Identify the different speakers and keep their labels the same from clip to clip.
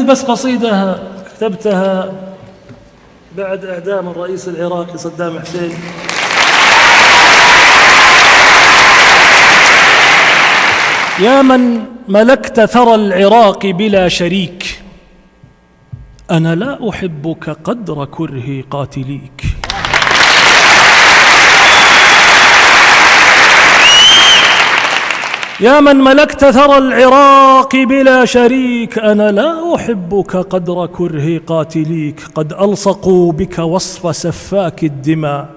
Speaker 1: بس قصيدة كتبتها بعد إعدام الرئيس العراقي صدام حسين. يا من ملكت ثرى العراق بلا شريك، أنا لا أحبك قدر كره قاتليك. يا من ملكت ثرى العراق بلا شريك، أنا لا أحبك قدر كره قاتليك. قد ألصقوا بك وصف سفاك الدماء،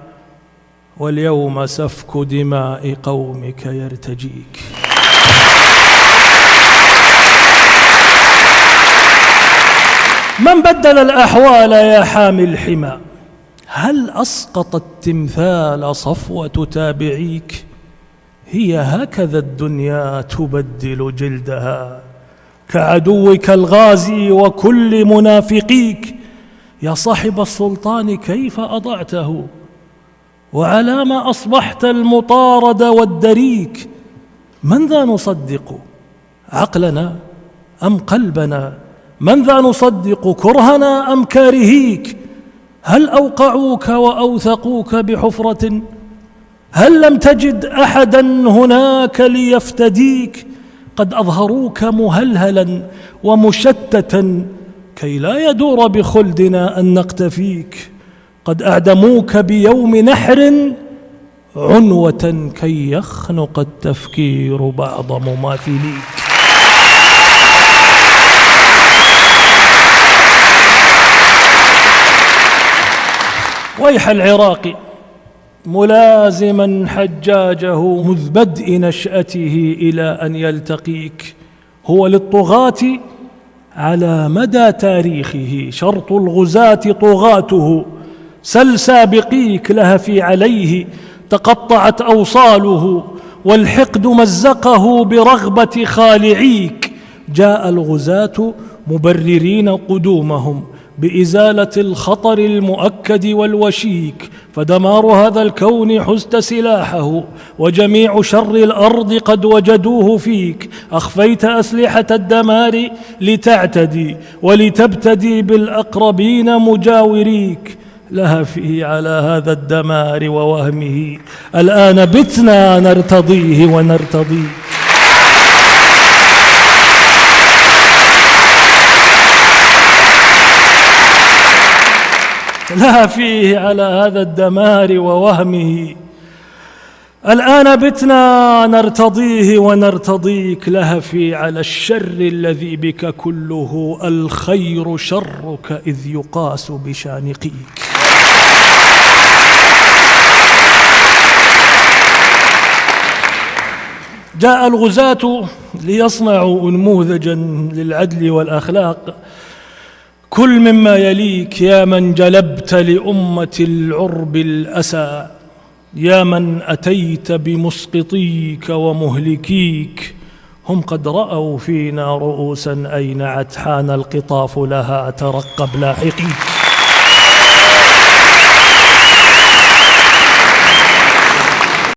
Speaker 1: واليوم سفك دماء قومك يرتجيك. من بدل الأحوال يا حامي الحمى، هل أسقط التمثال صفوة تابعيك؟ هي هكذا الدنيا تبدل جلدها، كعدوك الغازي وكل منافقيك. يا صاحب السلطان كيف أضعته، وعلى ما أصبحت المطارد والدريك؟ من ذا نصدق، عقلنا أم قلبنا؟ من ذا نصدق، كرهنا أم كارهيك؟ هل أوقعوك وأوثقوك بحفرة؟ هل لم تجد أحدا هناك ليفتديك؟ قد أظهروك مهلهلا ومشتتا كي لا يدور بخلدنا أن نقتفيك. قد أعدموك بيوم نحر عنوة كي يخنق التفكير بعض مماثليك. ويح العراق ملازما حجاجه مذ بدء نشأته إلى أن يلتقيك. هو للطغاة على مدى تاريخه شرط الغزاة طغاته. سل سابقيك لهفي عليه تقطعت أوصاله، والحقد مزقه برغبة خالعيك. جاء الغزاة مبررين قدومهم بإزالة الخطر المؤكد والوشيك، فدمار هذا الكون حزت سلاحه، وجميع شر الأرض قد وجدوه فيك. أخفيت أسلحة الدمار لتعتدي ولتبتدي بالأقربين مجاوريك. لهفي على هذا الدمار ووهمه، الآن بتنا نرتضيه ونرتضيك. لا فيه على هذا الدمار ووهمه، الآن بتنا نرتضيه ونرتضيك. لهفي على الشر الذي بك كله، الخير شرك إذ يقاس بشانقيك. جاء الغزاة ليصنعوا نموذجا للعدل والأخلاق. كل مما يليك يا من جلبت لأمة العرب الأسى، يا من أتيت بمسقطيك ومهلكيك. هم قد رأوا فينا رؤوسا أينعت، حان القطاف لها ترقب لاحقيك.